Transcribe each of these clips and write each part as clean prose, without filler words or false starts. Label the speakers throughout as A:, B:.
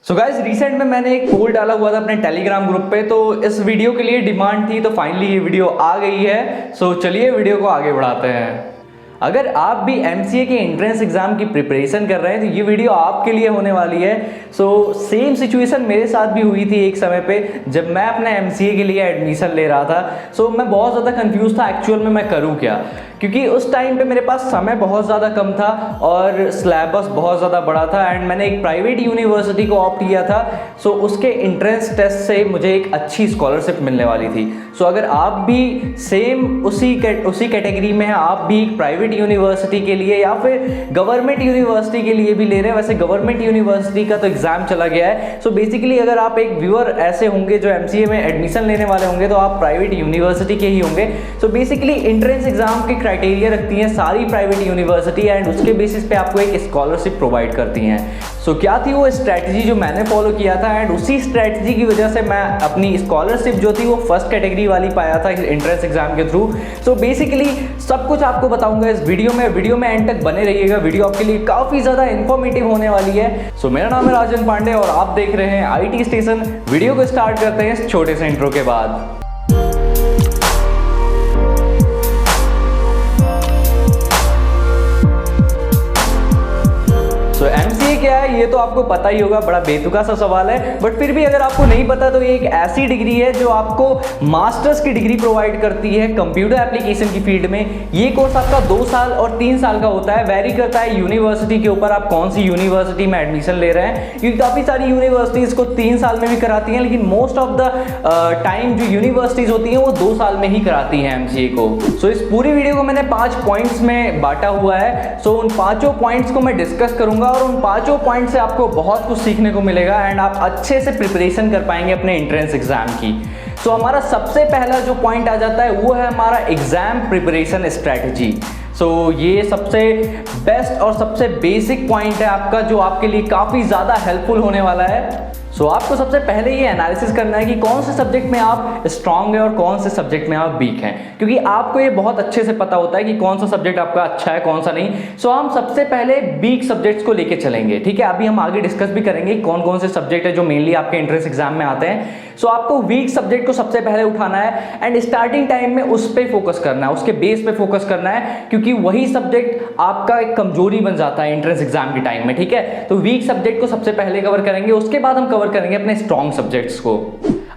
A: So guys recent में मैंने एक पोल डाला हुआ था अपने टेलीग्राम ग्रुप पे, तो इस वीडियो के लिए डिमांड थी, तो फाइनली ये वीडियो आ गई है। सो चलिए वीडियो को आगे बढ़ाते हैं। अगर आप भी एमसीए के एंट्रेंस एग्जाम की प्रिपरेशन कर रहे हैं तो ये वीडियो आपके लिए होने वाली है। सो सेम सिचुएशन मेरे साथ भी हुई थी एक समय पे, जब मैं अपने एमसीए के लिए एडमिशन ले रहा था। सो मैं बहुत ज़्यादा कंफ्यूज था एक्चुअल में मैं करूँ क्या, क्योंकि उस टाइम पे मेरे पास समय बहुत ज़्यादा कम था और सिलेबस बहुत ज़्यादा बड़ा था एंड मैंने एक प्राइवेट यूनिवर्सिटी को ऑप्ट किया था। सो उसके एंट्रेंस टेस्ट से मुझे एक अच्छी स्कॉलरशिप मिलने वाली थी। सो अगर आप भी सेम उसी कैटेगरी में हैं, आप भी एक प्राइवेट यूनिवर्सिटी के लिए या फिर गवर्नमेंट यूनिवर्सिटी के लिए भी ले रहे हैं, वैसे गवर्नमेंट यूनिवर्सिटी का तो एग्जाम चला गया है। सो बेसिकली अगर आप एक व्यूअर ऐसे होंगे जो एमसीए में एडमिशन लेने वाले होंगे तो आप प्राइवेट यूनिवर्सिटी के ही होंगे। सो बेसिकली एंट्रेंस एग्जाम के क्राइटेरिया रखती हैं सारी प्राइवेट यूनिवर्सिटी एंड उसके बेसिस पे आपको एक स्कॉलरशिप प्रोवाइड करती हैं। सो क्या थी वो स्ट्रैटेजी जो मैंने फॉलो किया था एंड उसी स्ट्रैटेजी की वजह से मैं अपनी स्कॉलरशिप जो थी वो फर्स्ट कैटेगरी वाली पाया था एंट्रेंस एग्जाम के थ्रू। सो बेसिकली सब कुछ आपको बताऊंगा इस वीडियो में एंड तक बने रहिएगा। वीडियो आपके लिए काफी ज्यादा इंफॉर्मेटिव होने वाली है। सो मेरा नाम है राजन पांडे और आप देख रहे हैं आईटी स्टेशन। वीडियो को स्टार्ट करते हैं इस छोटे से इंट्रो के बाद। तो एमसीए क्या है ये तो आपको पता ही होगा, बड़ा बेतुका सा सवाल है, बट फिर भी अगर आपको नहीं पता तो ये एक ऐसी डिग्री है जो आपको मास्टर्स की डिग्री प्रोवाइड करती है कंप्यूटर एप्लीकेशन की फील्ड में। ये कोर्स आपका 2 साल और 3 साल का होता है, वेरी करता है यूनिवर्सिटी के ऊपर आप कौन सी यूनिवर्सिटी में एडमिशन ले रहे हैं, क्योंकि काफ़ी सारी यूनिवर्सिटीज को 3 साल में भी कराती हैं, लेकिन मोस्ट ऑफ द टाइम जो यूनिवर्सिटीज होती हैं वो 2 साल में ही कराती हैं एमसीए को। सो इस पूरी वीडियो को मैंने 5 पॉइंट्स में बांटा हुआ है। सो उन 5 पॉइंट्स को मैं डिस्कस करूंगा और उन 5 पॉइंट से आपको बहुत कुछ सीखने को मिलेगा एंड आप अच्छे से प्रिपरेशन कर पाएंगे अपने एंट्रेंस एग्जाम की। सो हमारा सबसे पहला जो पॉइंट आ जाता है वो है हमारा एग्जाम प्रिपरेशन स्ट्रैटेजी। सो ये सबसे बेस्ट और सबसे बेसिक पॉइंट है आपका, जो आपके लिए काफ़ी ज़्यादा हेल्पफुल होने वाला है। सो आपको सबसे पहले ये एनालिसिस करना है कि कौन से सब्जेक्ट में आप स्ट्रांग हैं और कौन से सब्जेक्ट में आप वीक हैं, क्योंकि आपको ये बहुत अच्छे से पता होता है कि कौन सा सब्जेक्ट आपका अच्छा है कौन सा नहीं। सो हम सबसे पहले वीक सब्जेक्ट्स को लेके चलेंगे, ठीक है। अभी हम आगे डिस्कस भी करेंगे कौन कौन से सब्जेक्ट है जो मेनली आपके एंट्रेंस एग्जाम में आते हैं। सो आपको वीक सब्जेक्ट को सबसे पहले उठाना है एंड स्टार्टिंग टाइम में उस पर फोकस करना है, उसके बेस पे फोकस करना है, क्योंकि वही सब्जेक्ट आपका एक कमजोरी बन जाता है एंट्रेंस एग्जाम के टाइम में, ठीक है। तो वीक सब्जेक्ट को सबसे पहले कवर करेंगे, उसके बाद हम कवर करेंगे अपने स्ट्रॉन्ग सब्जेक्ट्स को।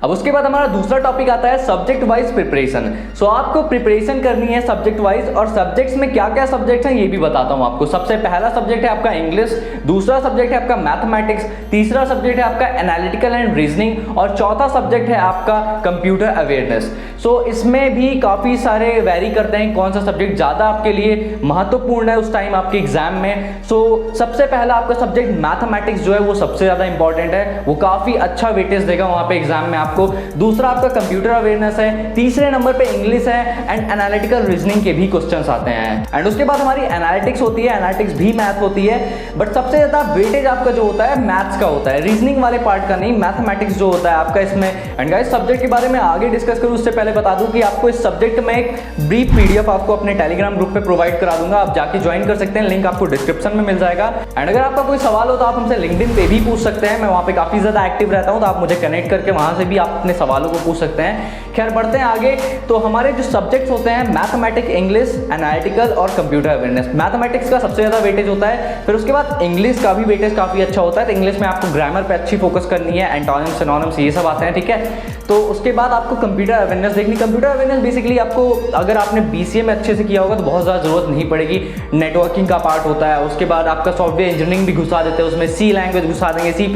A: अब उसके बाद हमारा दूसरा टॉपिक आता है सब्जेक्ट वाइज प्रिपरेशन। सो आपको प्रिपरेशन करनी है सब्जेक्ट वाइज, और सब्जेक्ट्स में क्या क्या सब्जेक्ट्स हैं ये भी बताता हूं आपको। सबसे पहला सब्जेक्ट है आपका इंग्लिश, दूसरा सब्जेक्ट है आपका मैथमेटिक्स, तीसरा सब्जेक्ट है आपका एनालिटिकल एंड रीजनिंग और चौथा सब्जेक्ट है आपका कंप्यूटर अवेयरनेस। सो इसमें भी काफ़ी सारे वेरी करते हैं कौन सा सब्जेक्ट ज़्यादा आपके लिए महत्वपूर्ण है उस टाइम आपके एग्जाम में। सो सबसे पहला आपका सब्जेक्ट मैथमेटिक्स जो है वो सबसे ज़्यादा इंपॉर्टेंट है, वो काफ़ी अच्छा वेटेज देगा वहाँ पे एग्जाम में आपको। दूसरा आपका कंप्यूटर अवेयरनेस है, तीसरे नंबर पे इंग्लिश है एंड एनालिटिकल रीजनिंग के भी क्वेश्चंस आते हैं। एंड उसके बाद हमारी एनालिटिक्स होती है, एनालिटिक्स भी मैथ होती है, बट सबसे ज़्यादा वेटेज आपका जो होता है मैथ्स का होता है, रीजनिंग वाले पार्ट का नहीं, मैथमेटिक्स जो होता है आपका इसमें। एंड गाइस सब्जेक्ट के बारे में आगे डिस्कस करूँ उससे पहले बता दूं कि आपको इस सब्जेक्ट में एक ब्रीफ पीडीएफ आपको अपने टेलीग्राम ग्रुप पे प्रोवाइड करा दूंगा, आप जाके ज्वाइन कर सकते हैं, लिंक आपको डिस्क्रिप्शन में मिल जाएगा। एंड अगर आपका कोई सवाल हो तो आप हमसे लिंक्डइन पे भी पूछ सकते हैं, मैं वहाँ पे काफ़ी ज़्यादा एक्टिव रहता हूँ, तो आप मुझे कनेक्ट करके वहाँ से भी आप अपने सवालों को पूछ सकते हैं। खैर बढ़ते हैं आगे। तो हमारे जो सब्जेक्ट्स होते हैं मैथमेटिक्स, इंग्लिश, एनालिटिकल और कंप्यूटर अवेयरनेस। मैथमेटिक्स का सबसे ज़्यादा वेटेज होता है, फिर उसके बाद इंग्लिश का भी वेटेज काफ़ी अच्छा होता है, तो इंग्लिश में आपको ग्रामर पे अच्छी फोकस करनी है, एंटोनिम्स सिनोनिम्स ये सब आते हैं, ठीक है। तो उसके बाद आपको कंप्यूटर अवेयरनेस देखनी। कंप्यूटर अवेयरनेस बेसिकली आपको अगर आपने बीसीए में अच्छे से किया होगा तो बहुत ज़्यादा जरूरत नहीं पड़ेगी, नेटवर्किंग का पार्ट होता है। उसके बाद आपका सॉफ्टवेयर इंजीनियरिंग भी घुसा देते हैं, उसमें सी लैंग्वेज घुसा देंगे, C++,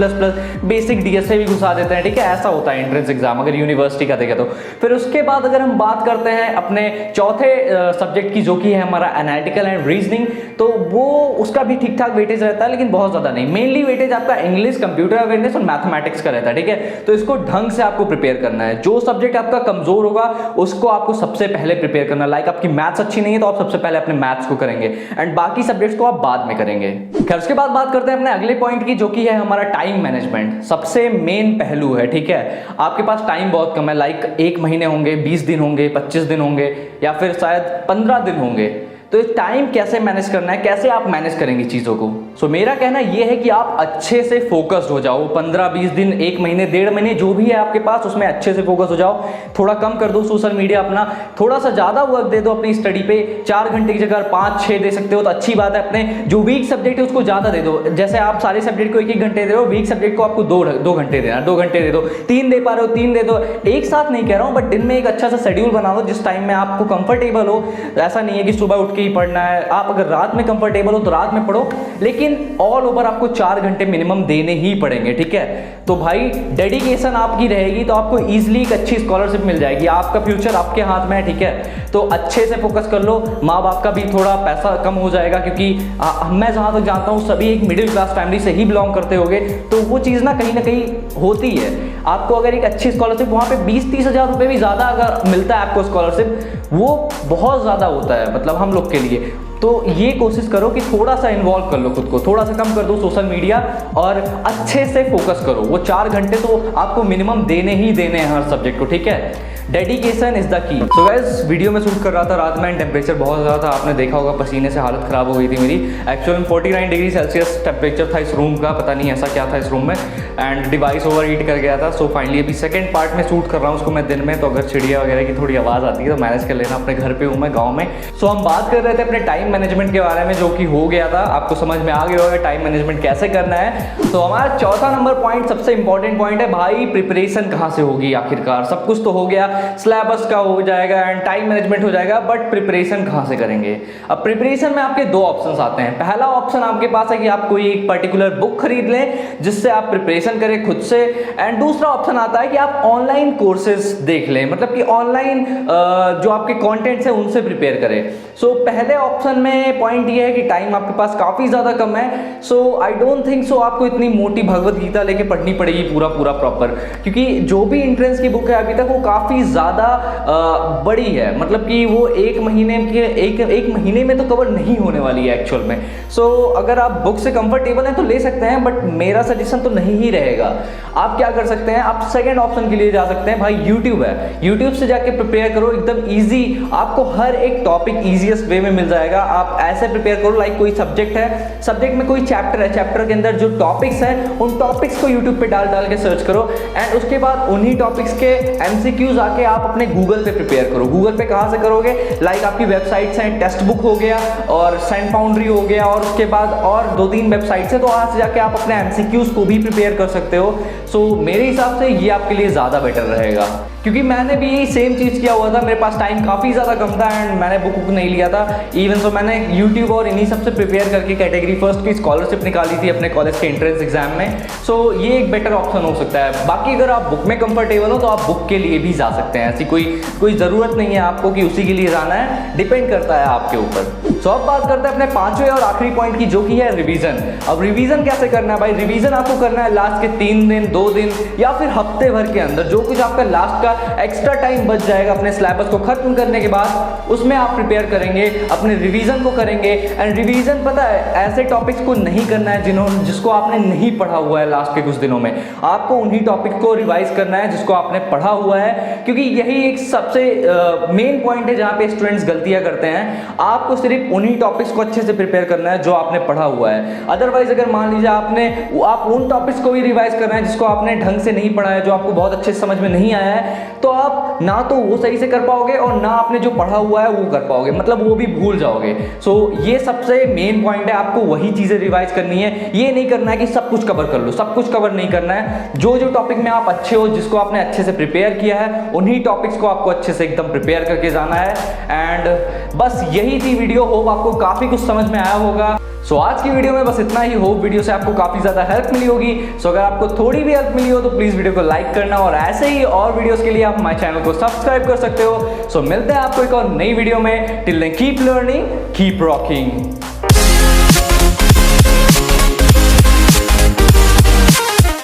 A: बेसिक डीएसए भी घुसा देते हैं, ठीक है। ऐसा होता है एंट्रेंस एग्जाम अगर यूनिवर्सिटी का देखें तो। फिर उसके बाद अगर हम बात करते हैं अपने चौथे सब्जेक्ट की जो कि है हमारा एनालिटिकल एंड रीजनिंग, तो वो उसका भी ठीक ठाक वेटेज रहता है, लेकिन बहुत ज़्यादा नहीं। मेनली वेटेज आपका इंग्लिश, कंप्यूटर अवेयरनेस और मैथमेटिक्स का रहता है, ठीक है। तो इसको ढंग से आपको प्रिपेयर करना है, जो सब्जेक्ट आपका कमजोर होगा उसको आपको सबसे पहले प्रिपेयर करना है। लाइक आपकी मैथ्स अच्छी नहीं है तो आप सबसे पहले अपने मैथ्स को करेंगे एंड बाकी सब्जेक्ट्स को आप बाद में करेंगे। खैर उसके बाद बात करते हैं अपने अगले पॉइंट की, जो कि है हमारा टाइम मैनेजमेंट। सबसे मेन पहलू है, ठीक है। आपके पास टाइम बहुत कम है, लाइक 1 महीने होंगे, 20 दिन होंगे, 25 दिन होंगे या फिर शायद 15 दिन होंगे। तो टाइम कैसे मैनेज करना है, कैसे आप मैनेज करेंगे चीज़ों को। सो मेरा कहना ये है कि आप अच्छे से फोकस्ड हो जाओ। 15-20 दिन, 1 महीने, 1.5 महीने जो भी है आपके पास, उसमें अच्छे से फोकस हो जाओ। थोड़ा कम कर दो सोशल मीडिया अपना, थोड़ा सा ज़्यादा वर्क दे दो अपनी स्टडी पे। 4 घंटे की जगह 5-6 दे सकते हो तो अच्छी बात है। अपने जो वीक सब्जेक्ट है उसको ज़्यादा दे दो। जैसे आप सारे सब्जेक्ट को 1-1 घंटे दे रहे हो, वीक सब्जेक्ट को आपको 2 घंटे देना, 2 घंटे दे दो। 3 दे पा रहे हो 3 दे दो। एक साथ नहीं कह रहा हूँ, बट दिन में एक अच्छा सा शेड्यूल बना लो जिस टाइम में आपको कंफर्टेबल हो। ऐसा नहीं है कि सुबह उठ के ही पढ़ना है। आप अगर रात में कंफर्टेबल हो तो रात में पढ़ो, लेकिन ऑल ओवर आपको 4 घंटे मिनिमम देने ही पड़ेंगे, ठीक है। तो भाई डेडिकेशन आपकी रहेगी तो आपको ईजिली एक अच्छी स्कॉलरशिप मिल जाएगी। आपका फ्यूचर आपके हाथ में है, ठीक है। तो अच्छे से फोकस कर लो। माँ बाप का भी थोड़ा पैसा कम हो जाएगा, क्योंकि मैं जहाँ तक जानता हूँ सभी एक मिडिल क्लास फैमिली से ही बिलोंग करते होंगे, तो वो चीज़ ना कहीं होती है। आपको अगर एक अच्छी स्कॉलरशिप वहाँ पे 20-30 हज़ार रुपये भी ज़्यादा अगर मिलता है आपको स्कॉलरशिप, वो बहुत ज़्यादा होता है मतलब हम लोग के लिए। तो ये कोशिश करो कि थोड़ा सा इन्वॉल्व कर लो खुद को, थोड़ा सा कम कर दो सोशल मीडिया और अच्छे से फोकस करो। वो 4 घंटे तो आपको मिनिमम देने ही देने हैं हर सब्जेक्ट को, ठीक है। Dedication is the key. So guys, video में शूट कर रहा था रात में, टेम्परेचर बहुत ज़्यादा था, आपने देखा होगा पसीने से हालत ख़राब हो गई थी मेरी। एक्चुअल में 49 डिग्री सेल्सियस टेम्परेचर था इस रूम का, पता नहीं ऐसा क्या था इस रूम में, एंड डिवाइस ओवर हीट कर गया था। सो फाइनली अभी सेकंड पार्ट में शूट कर रहा हूँ उसको मैं दिन में, तो अगर चिड़िया वगैरह की थोड़ी आवाज़ आती है तो मैनेज कर लेना। अपने घर पे हूँ मैं, गाँव में। सो हम बात कर रहे थे अपने टाइम मैनेजमेंट के बारे में, जो कि हो गया था, आपको समझ में आ गया होगा टाइम मैनेजमेंट कैसे करना है। तो हमारा चौथा नंबर पॉइंट, सबसे इंपॉर्टेंट पॉइंट है भाई, प्रिपरेशन कहाँ से होगी आखिरकार। सब कुछ तो हो गया, सिलेबस का हो जाएगा एंड टाइम मैनेजमेंट हो जाएगा, बट प्रिपरेशन कहाँ से करेंगे। अब प्रिपरेशन में आपके 2 ऑप्शंस आते हैं। पहला ऑप्शन आपके पास है कि आप कोई एक पर्टिकुलर बुक खरीद लें जिससे आप प्रिपरेशन करें खुद से, एंड दूसरा ऑप्शन आता है कि आप ऑनलाइन कोर्सेज देख लें, मतलब कि ऑनलाइन जो आपके कॉन्टेंट्स हैं उनसे प्रिपेयर करें। सो पहले ऑप्शन में पॉइंट ये है कि टाइम आपके पास काफ़ी ज़्यादा कम है। सो आई डोंट थिंक सो आपको इतनी मोटी भगवत गीता लेके पढ़नी पड़ेगी पूरा प्रॉपर, क्योंकि जो भी एंट्रेंस की बुक है अभी तक वो काफ़ी ज़्यादा बड़ी है, मतलब कि वो 1 महीने में तो कवर नहीं होने वाली है एक्चुअल में। सो अगर आप बुक से कंफर्टेबल हैं तो ले सकते हैं, बट मेरा सजेशन तो नहीं ही रहेगा। आप क्या कर सकते हैं, आप सेकेंड ऑप्शन के लिए जा सकते हैं। भाई यूट्यूब है, यूट्यूब से जाके प्रिपेयर करो, एकदम ईजी, आपको हर एक टॉपिक ईजीएस्ट वे में मिल जाएगा। आप ऐसे प्रिपेयर करो लाइक कोई सब्जेक्ट है, सब्जेक्ट में कोई चैप्टर है, चैप्टर के अंदर जो टॉपिक्स हैं उन टॉपिक्स को यूट्यूब पे डाल के सर्च करो, एंड उसके बाद उन्हीं टॉपिक्स के MCQs आके आप अपने गूगल पे प्रिपेयर करो। गूगल पे कहाँ से करोगे, लाइक आपकी वेबसाइट्स हैं, टेक्स्ट बुक हो गया और सेंट फाउंड्री हो गया, और उसके बाद और 2-3 वेबसाइट्स है, तो वहाँ से जाके आप अपने MCQs को भी प्रिपेयर कर सकते हो। सो मेरे हिसाब से ये आपके लिए ज़्यादा बेटर रहेगा, क्योंकि मैंने भी यही सेम चीज़ किया हुआ था। मेरे पास टाइम काफ़ी ज़्यादा कम था एंड मैंने बुक नहीं लिया था इवन। सो मैंने यूट्यूब और इन्हीं सब से प्रिपेयर करके कैटेगरी फर्स्ट की स्कॉलरशिप निकाली थी अपने कॉलेज के एंट्रेंस एग्जाम में। सो ये एक बेटर ऑप्शन हो सकता है। बाकी अगर आप बुक में कंफर्टेबल हो तो आप बुक के लिए भी जा सकते हैं, ऐसी कोई ज़रूरत नहीं है आपको कि उसी के लिए जाना है, डिपेंड करता है आपके ऊपर। सो अब बात करते हैं अपने 5वें और आखिरी पॉइंट की, जो कि है रिवीजन। अब रिवीजन कैसे करना है भाई, रिवीजन आपको करना है लास्ट के 3 दिन, 2 दिन या फिर हफ्ते भर के अंदर, जो कुछ आपका लास्ट का एक्स्ट्रा टाइम बच जाएगा अपने सिलेबस को खत्म करने के बाद, उसमें आप प्रिपेयर करेंगे, अपने रिवीजन को करेंगे। एंड रिवीजन पता है ऐसे टॉपिक्स को नहीं करना है जिसको आपने नहीं पढ़ा हुआ है लास्ट के कुछ दिनों में, आपको उन्हीं टॉपिक को रिवाइज करना है जिसको आपने पढ़ा हुआ है, क्योंकि यही एक सबसे मेन पॉइंट है जहाँ पे स्टूडेंट्स गलतियां करते हैं। आपको सिर्फ उन्हीं टॉपिक्स को अच्छे से प्रिपेयर करना है जो आपने पढ़ा हुआ है। अदरवाइज अगर मान लीजिए आप उन टॉपिक्स को भी रिवाइज करना है जिसको आपने ढंग से नहीं पढ़ा है, जो आपको बहुत अच्छे से समझ में नहीं आया है, तो आप ना तो वो सही से कर पाओगे और ना आपने जो पढ़ा हुआ है वो कर पाओगे, मतलब वो भी भूल जाओगे। सो ये सबसे मेन पॉइंट है, आपको वही चीजें रिवाइज करनी है। ये नहीं करना है कि सब कुछ कवर कर लो, सब कुछ कवर नहीं करना है। जो टॉपिक में आप अच्छे हो, जिसको आपने अच्छे से प्रिपेयर किया है, उन्हीं टॉपिक्स को आपको अच्छे से एकदम प्रिपेयर करके जाना है। एंड बस यही थी वीडियो। होप आपको काफी कुछ समझ में आया होगा। सो आज की वीडियो में बस इतना ही। होप वीडियो से आपको काफी ज्यादा हेल्प मिली होगी। सो अगर आपको थोड़ी भी हेल्प मिली हो तो प्लीज वीडियो को लाइक करना, और ऐसे ही और वीडियोस के लिए आप हमारे चैनल को सब्सक्राइब कर सकते हो। सो मिलते हैं आपको एक और नई वीडियो में। Till then keep learning, keep rocking.